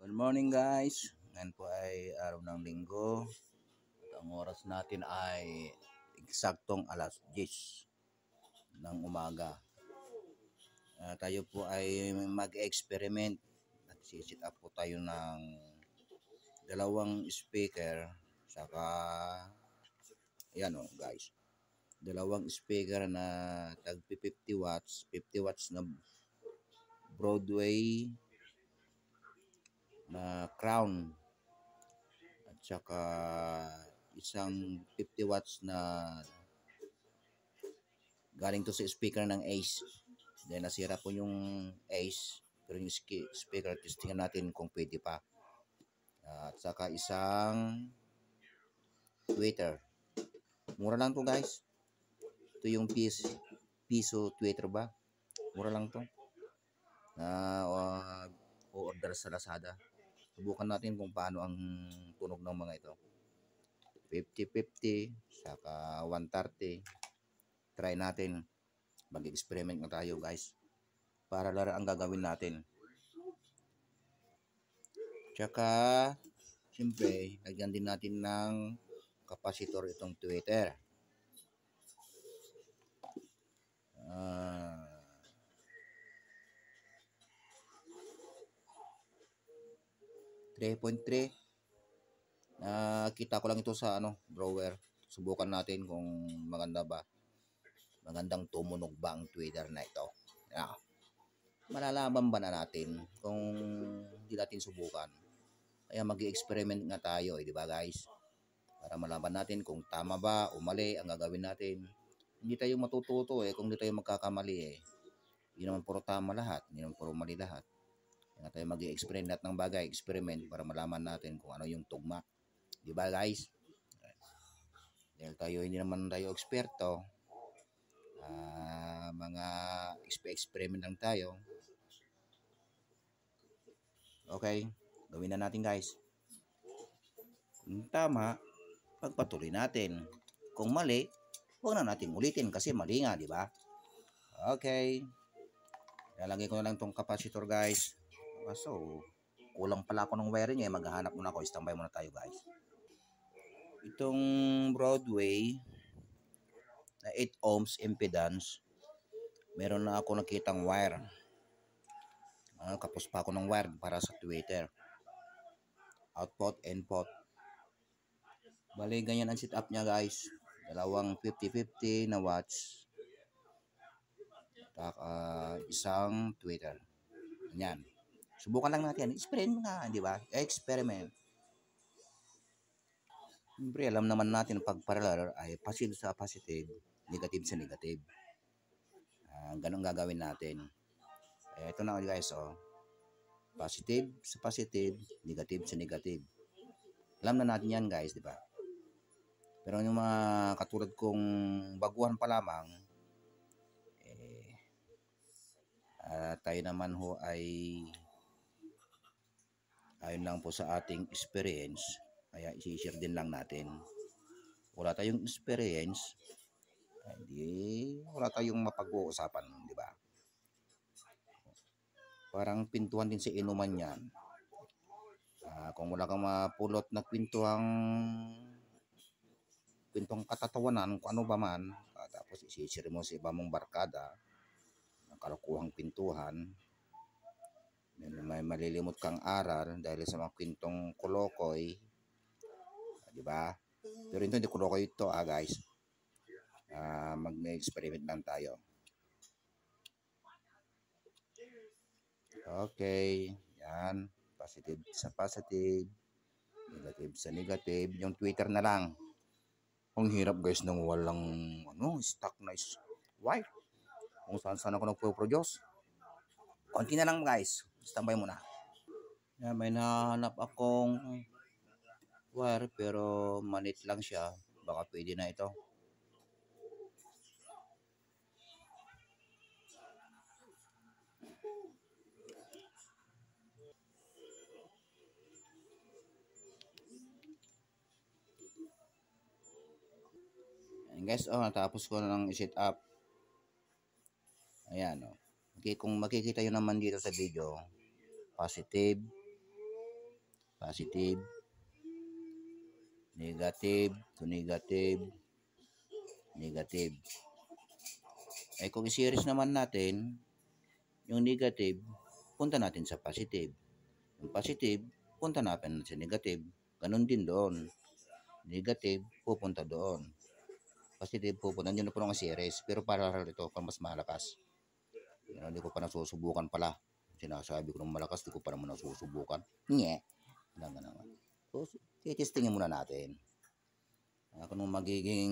Good morning guys. Ngayon po ay araw ng linggo. At ang oras natin ay eksaktong alas 10 ng umaga. Tayo po ay mag-experiment. Nagsisit up po tayo ng dalawang speaker. Saka, yan o guys. Dalawang speaker na tag 50 watts. 50 watts na Broadway na crown. At saka isang 50 watts na galing to sa speaker ng Ace. Then nasira po yung Ace, pero yung speaker testingan natin kung pwede pa. At saka isang tweeter. Mura lang to guys. Ito yung piso tweeter ba? Mura lang to. O-order sa Lazada. Subukan natin kung paano ang tunog ng mga ito. 50-50, saka 130. Try natin. Mag-experiment na tayo guys. Para laro ang gagawin natin. Tsaka, siyempre, lagyan din natin ng kapasitor itong tweeter. 3.3. Kita ko lang ito sa drawer. Subukan natin kung maganda ba. Magandang tumunog ba ang tweeter na ito. Malalaman ba na natin kung hindi natin subukan. Kaya mag-experiment nga tayo, di ba guys? Para malaman natin kung tama ba o mali ang gagawin natin. Hindi tayo matututo kung hindi tayo magkakamali Hindi naman puro tama lahat, hindi naman puro mali lahat. Kaya tayo mag-experiment lahat ng bagay, experiment para malaman natin kung ano yung tugma. Di ba guys? Dahil tayo hindi naman tayo eksperto, mga experiment lang tayo. Okay, gawin na natin guys. Kung tama, pagpatuloy natin. Kung mali, huwag na natin ulitin kasi mali nga, di ba? Okay. Lalagay ko na lang tong capacitor guys. So, kulang pala ako ng wiring maghahanap muna ako. Standby muna tayo guys. Itong Broadway na 8 ohms impedance, meron na ako nakitang wire. Kapos pa ako ng wire para sa tweeter. Output, input. Bali, ganyan ang setup niya guys. Dalawang 50-50 na watts. Isang tweeter. Ganyan. Subukan lang natin. Experiment nga, di ba? Experiment. Siyempre, alam naman natin pag parallel ay positive sa positive, negative sa negative. Ganun gagawin natin. Ito na guys, positive sa positive, negative sa negative. Alam na natin yan guys, di ba? Pero yung mga katulad kong baguhan pa lamang, tayo naman ho ay ayon lang po sa ating experience, kaya i-share din lang natin. Wala tayong experience, hindi wala tayong mapag-uusapan, di ba? Parang pintuan din sa inuman yan. Kung wala kang mapulot na kwentong katatawanan, kung ano ba man, tapos i-share mo sa iba mong barkada, kalukuhang pintuhan, may malilimot kang aral dahil sa mga kwentong kolokoy, di ba? Pero ito hindi kolokoy ito guys. Mag-experiment lang tayo. Okay, yan, positive sa positive, negative sa negative. Yung Twitter na lang. Ang hirap guys nang walang stock na wire. Kung saan ako nagpo-produce. Konti na lang guys. Standby muna. Yan, may nahanap akong wire pero manit lang siya. Baka pwede na ito. Ayan guys, natapos ko na lang i-set up. Ayan, okay, kung makikita nyo naman dito sa video, positive, positive, negative to negative, negative. Ay kung i-series naman natin, yung negative, punta natin sa positive. Yung positive, punta natin sa negative. Ganun din doon. Negative, pupunta doon. Positive, pupunta. Nandiyan na po ng series. Pero parallel ito, pang mas malakas. Yan, hindi ko pa nasusubukan pala. Sinasabi ko ng malakas, hindi ko pa naman nasusubukan. Nye. Alam nga naman. So, titestingin muna natin. Kung magiging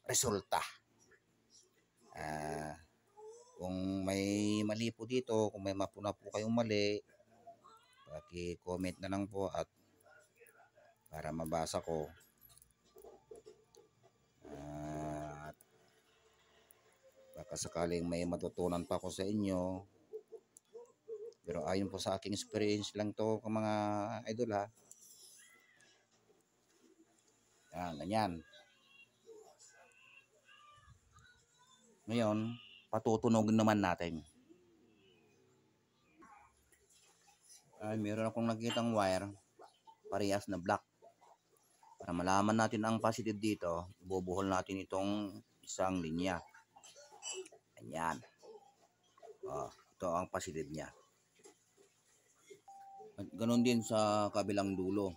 resulta. Kung may mali po dito, kung may mapuna po kayong mali, paki-comment na lang po at para mabasa ko. At baka sakaling may matutunan pa ako sa inyo. Pero ayon po sa aking experience lang to mga idol ha. Yan, ganyan. Ngayon, patutunogin naman natin. Ay, meron akong nakitang wire, parehas na black. Para malaman natin ang positive dito, ibubuhol natin itong isang linya. Ganyan. Ito ang positive niya. At ganoon din sa kabilang dulo.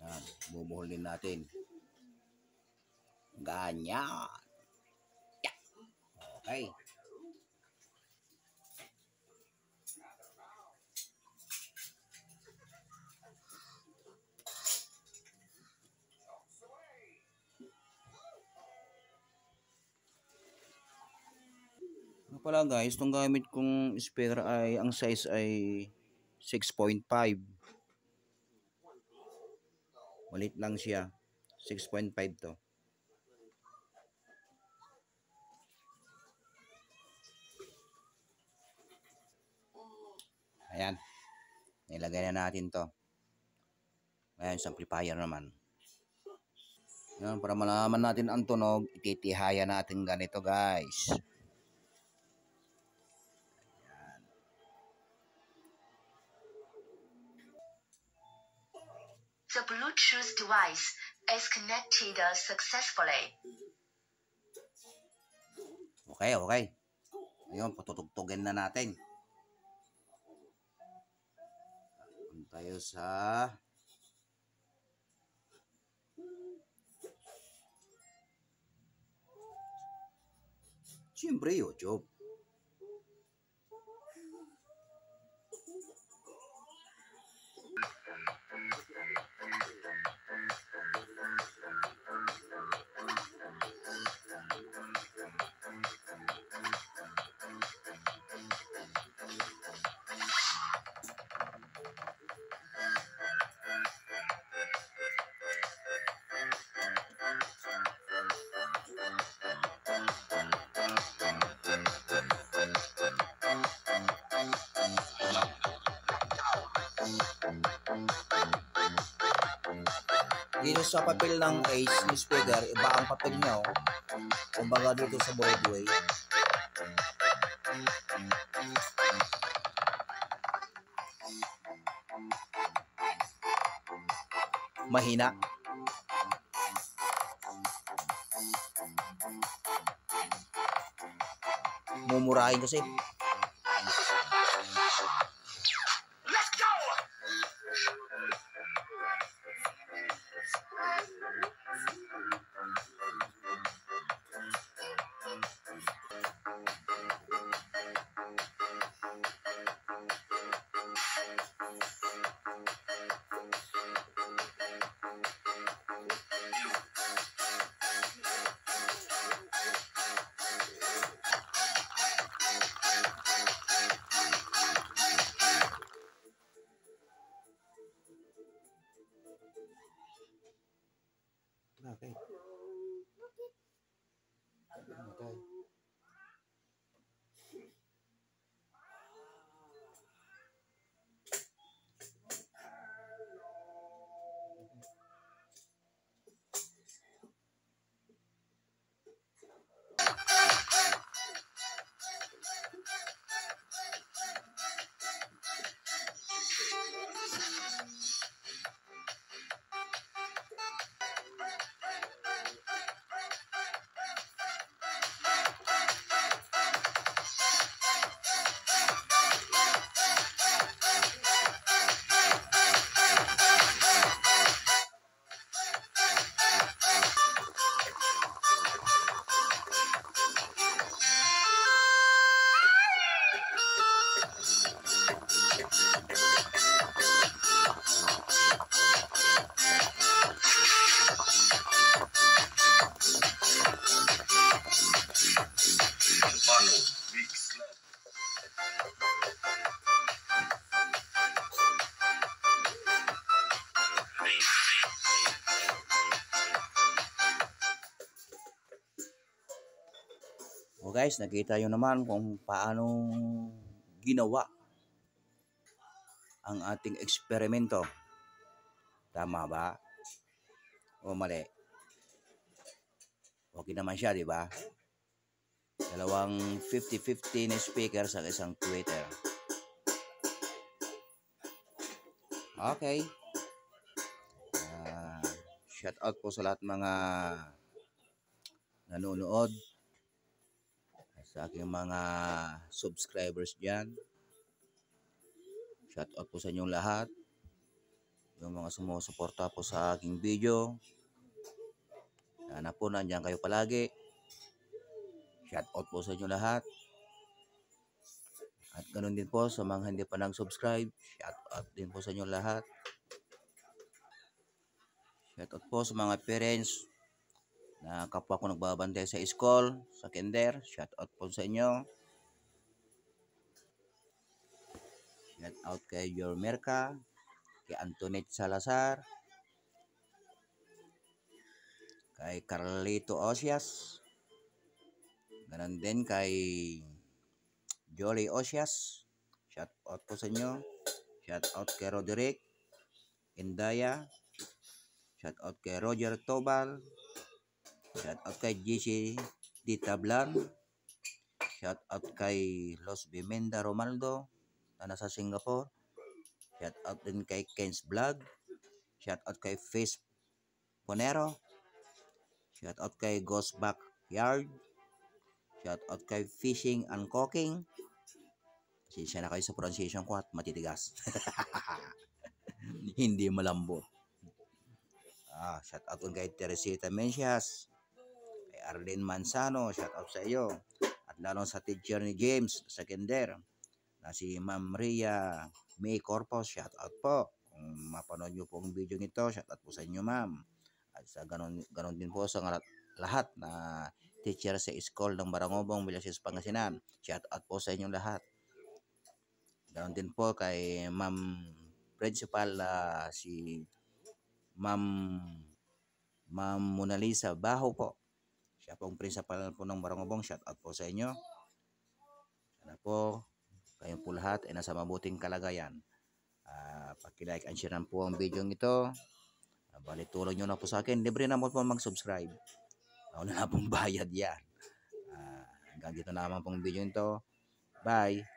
Yan, ibubuhol din natin. Ganyan. Okay. Pala guys, itong gamit kong speaker ay ang size ay 6.5. Malit lang siya. 6.5 to. Ayan. Nilagay na natin to. Ayan, sa amplifier naman. Ayan, para malaman natin ang tunog, ititihaya natin ganito guys. The Bluetooth device is connected successfully. Okay, okay. Ngayon, patutugtugin na natin. Punta tayo sa siyempre YouTube. Dito sa papel ng Ace ni speaker, iba ang papel niya. Kumbaga dito sa Broadway. Mahina. Mumurahin kasi. Okay. Okay. So guys, nakita nyo naman kung paano ginawa ang ating eksperimento. Tama ba? O mali? Okay naman siya, di ba? Dalawang 50-50 na speaker sa isang tweeter. Okay. Shout out po sa lahat mga nanonood, sa aking mga subscribers dyan. Shout out po sa inyong lahat. Yung mga sumusuporta po sa aking video. Sana po nandiyan kayo palagi. Shout out po sa inyong lahat. At ganoon din po sa mga hindi pa nang-subscribe. Shout out din po sa inyong lahat. Shout out po sa mga parents na kapwa ko nagbabantay sa school, sa kinder. Shout out po sa inyo. Shout out kay Jormerka, kay Antoinette Salazar, kay Carlito Osias, ganon din kay Jolly Osias. Shout out po sa inyo. Shout out kay Roderick Indaya. Shout out kay Roger Tobal. Shout out kay GC Ditablan. Shout out kay Los Bimenda Romaldo na nasa Singapore. Shout out din kay Ken's Vlog. Shout out kay Face Ponero. Shout out kay Ghost Backyard. Shout out kay Fishing and Cooking. Siya na kayo sa pronunciation ko at matitigas. Hindi malambot. Shout out kay Teresita Mencias, kay Arlene Manzano, shout out sa iyo. At lalo sa teacher ni James sa kinder na si Ma'am Maria May Corpus, shout out po. Kung mapanood nyo po ang video nito, shout out po sa inyo ma'am. At sa ganon din po sa lahat na teacher sa school ng Barangobong, Villasis, Pangasinan, shout out po sa inyong lahat. Ganon din po kay Ma'am Principal si Ma'am Mona Lisa Baho po. Siya pong principal po ng Barangobong. Shout out po sa inyo. Sana po kayong po lahat ay nasa mabuting kalagayan. Paki-like and share po ang video ito. Bali tulong nyo na po sa akin. Libre na po mag-subscribe. Wala na pong bayad yan. Hanggang dito naman pong video ito. Bye.